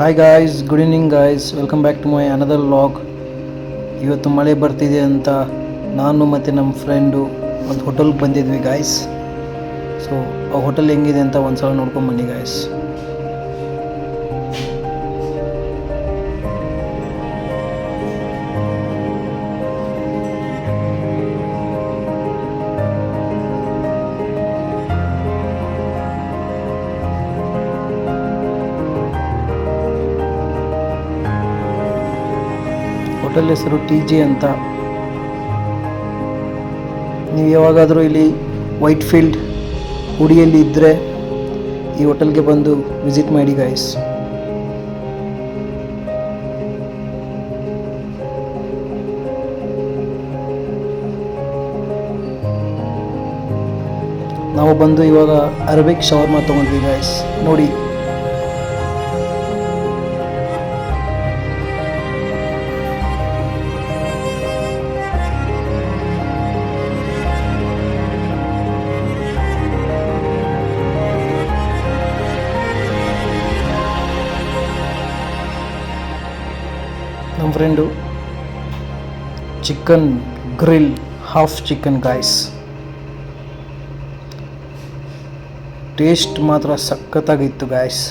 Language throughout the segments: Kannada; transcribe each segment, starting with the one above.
Hi guys, good evening guys, welcome back to my another vlog. ಇವತ್ತು ಮಳೆ ಬರ್ತಿದೆ ಅಂತ ನಾನು ಮತ್ತು ನಮ್ಮ ಫ್ರೆಂಡು ಒಂದು ಹೋಟೆಲ್ಗೆ ಬಂದಿದ್ವಿ ಗಾಯ್ಸ್. ಸೊ ಆ ಹೋಟೆಲ್ ಹೆಂಗಿದೆ ಅಂತ ಒಂದು ಸಲ ನೋಡ್ಕೊಂಬನ್ನಿ ಗಾಯ್ಸ್. ಹೋಟೆಲ್ ಹೆಸರು TJ ಅಂತ. ನೀವು ಯಾವಾಗಾದರೂ ಇಲ್ಲಿ ವೈಟ್ ಫೀಲ್ಡ್ ಉಡಿಯಲ್ಲಿ ಇದ್ದರೆ ಈ ಹೋಟೆಲ್ಗೆ ಬಂದು ವಿಸಿಟ್ ಮಾಡಿ ಗಾಯ್ಸ್. ನಾವು ಬಂದು ಇವಾಗ ಅರಬಿಕ್ ಶವರ್ಮಾ ತೊಗೊಂಡ್ವಿ ಗಾಯ್ಸ್. ನೋಡಿ, ನಮ್ಮ friend chicken grill half chicken guys. Taste ಮಾತ್ರ ಸಖತ್ತಾಗಿತ್ತು ಗಾಯ್ಸ್.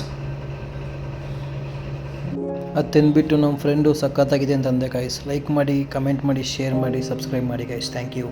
ಅದು ತಿಂದ್ಬಿಟ್ಟು ನಮ್ಮ ಫ್ರೆಂಡು ಸಖತ್ತಾಗಿದೆ ಅಂತಂದೆ ಗಾಯ್ಸ್. ಲೈಕ್ ಮಾಡಿ, ಕಮೆಂಟ್ ಮಾಡಿ, ಶೇರ್ ಮಾಡಿ, ಸಬ್ಸ್ಕ್ರೈಬ್ ಮಾಡಿ ಗಾಯ್ಸ್. Thank you.